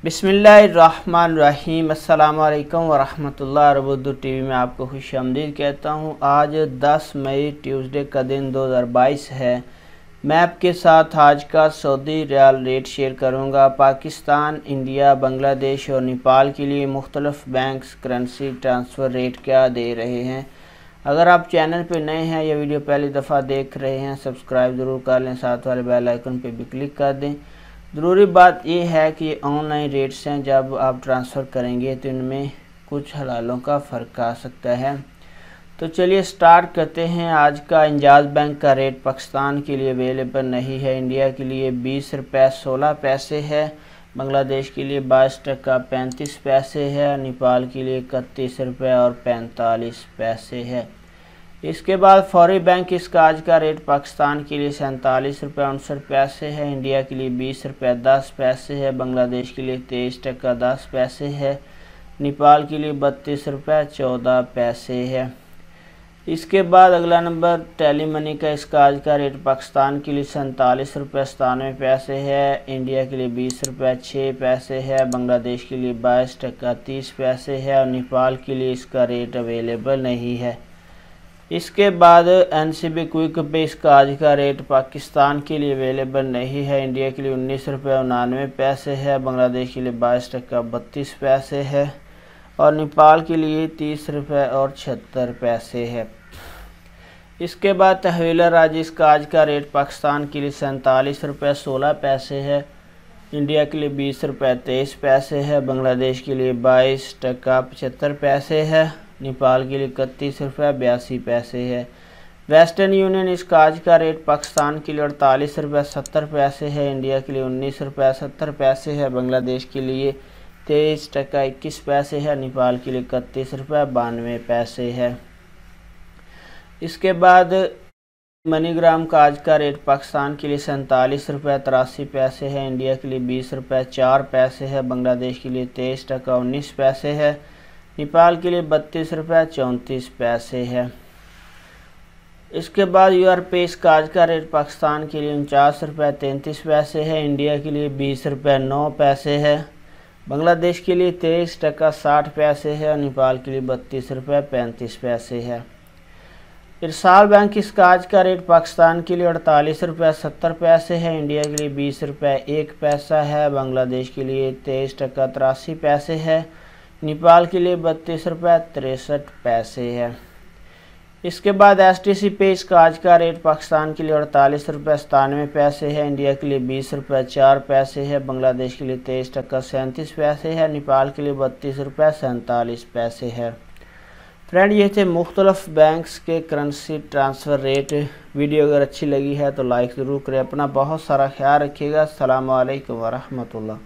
बिस्मिल्लाहिर्रहमानिर्रहीम। अस्सलाम वालेकुम वरहमतुल्लाह। उर्दू टीवी में आपको खुशामदीद कहता हूँ। आज 10 मई ट्यूसडे का दिन 2022 है। मैं आपके साथ आज का सऊदी रियाल रेट शेयर करूँगा। पाकिस्तान, इंडिया, बांग्लादेश और नेपाल के लिए मुख्तलिफ बैंक्स करेंसी ट्रांसफ़र रेट क्या दे रहे हैं। अगर आप चैनल पर नए हैं या वीडियो पहली दफ़ा देख रहे हैं, सब्सक्राइब ज़रूर कर लें, साथ वाले बेल आइकन पर भी क्लिक कर दें। ज़रूरी बात यह है कि ऑनलाइन रेट्स हैं, जब आप ट्रांसफ़र करेंगे तो इनमें कुछ हलालों का फ़र्क आ सकता है। तो चलिए स्टार्ट करते हैं। आज का इंजाज़ बैंक का रेट पाकिस्तान के लिए अवेलेबल नहीं है। इंडिया के लिए 20 रुपये 16 पैसे है, बांग्लादेश के लिए 22 टका 35 पैसे है, नेपाल के लिए 31 रुपये और 45 पैसे है। इसके बाद फौरी बैंक इसका आज का रेट पाकिस्तान के लिए 47 रुपये 59 पैसे है, इंडिया के लिए 20 रुपये 10 पैसे है, बांग्लादेश के लिए 23 टका 10 पैसे है, नेपाल के लिए 32 रुपये 14 पैसे है। इसके बाद अगला नंबर टेली मनी का, इसका आज का रेट पाकिस्तान के लिए 47 रुपये 97 पैसे है, इंडिया के लिए 20 रुपये 6 पैसे है, बांग्लादेश के लिए 22 टका 30 पैसे है और नेपाल के लिए इसका रेट अवेलेबल नहीं है। इसके बाद NCB क्विक पे इसका आज का रेट पाकिस्तान के लिए अवेलेबल नहीं है। इंडिया के लिए 19 रुपये 99 पैसे है, बांग्लादेश के लिए 22 टका 32 पैसे है और नेपाल के लिए 30 रुपये और 76 पैसे है। इसके बाद तहवीला राजी, इसका आज का रेट पाकिस्तान के लिए 47 रुपये 16 पैसे है, इंडिया के लिए 20 रुपये 23 पैसे है, बांग्लादेश के लिए 22 टका 75 पैसे है, नेपाल के लिए 31 रुपये 82 पैसे है। वेस्टर्न यूनियन, इसका आज का रेट पाकिस्तान के लिए 48 रुपये 70 पैसे है, इंडिया के लिए 19 रुपये 70 पैसे है, बांग्लादेश के लिए 23 टका 21 पैसे है, नेपाल के लिए 31 रुपये 92 पैसे है। इसके बाद मनीग्राम का आज का रेट पाकिस्तान के लिए 47 रुपये 83 पैसे है, इंडिया के लिए 20 रुपये 4 पैसे है, बांग्लादेश के लिए 23 टका 19 पैसे है, नेपाल के लिए 32 रुपये 34 पैसे है। इसके बाद URP, इसका आज का रेट पाकिस्तान के लिए 49 रुपये 33 पैसे है, इंडिया के लिए 20 रुपये 9 पैसे है, बांग्लादेश के लिए 23 टका 60 पैसे है और नेपाल के लिए 32 रुपये 35 पैसे है। इरसाल बैंक, इसका आज का रेट पाकिस्तान के लिए 48 रुपये 70 पैसे है, इंडिया के लिए 20 रुपये 1 पैसा है, बांग्लादेश के लिए 23 टका 83 पैसे है, नेपाल के लिए 32 रुपये 63 पैसे है। इसके बाद STC पे, इसका आज का रेट पाकिस्तान के लिए 48 रुपये 97 पैसे है, इंडिया के लिए 20 रुपये 4 पैसे है, बांग्लादेश के लिए 23 टका 37 पैसे है, नेपाल के लिए 32 रुपये 47 पैसे है। फ्रेंड, ये थे मुख्तलिफ बैंक्स के करेंसी ट्रांसफ़र रेट। वीडियो अगर अच्छी लगी है तो लाइक ज़रूर करें। अपना बहुत सारा ख्याल रखिएगा। अस्सलाम वालेकुम वरहमतुल्लाह।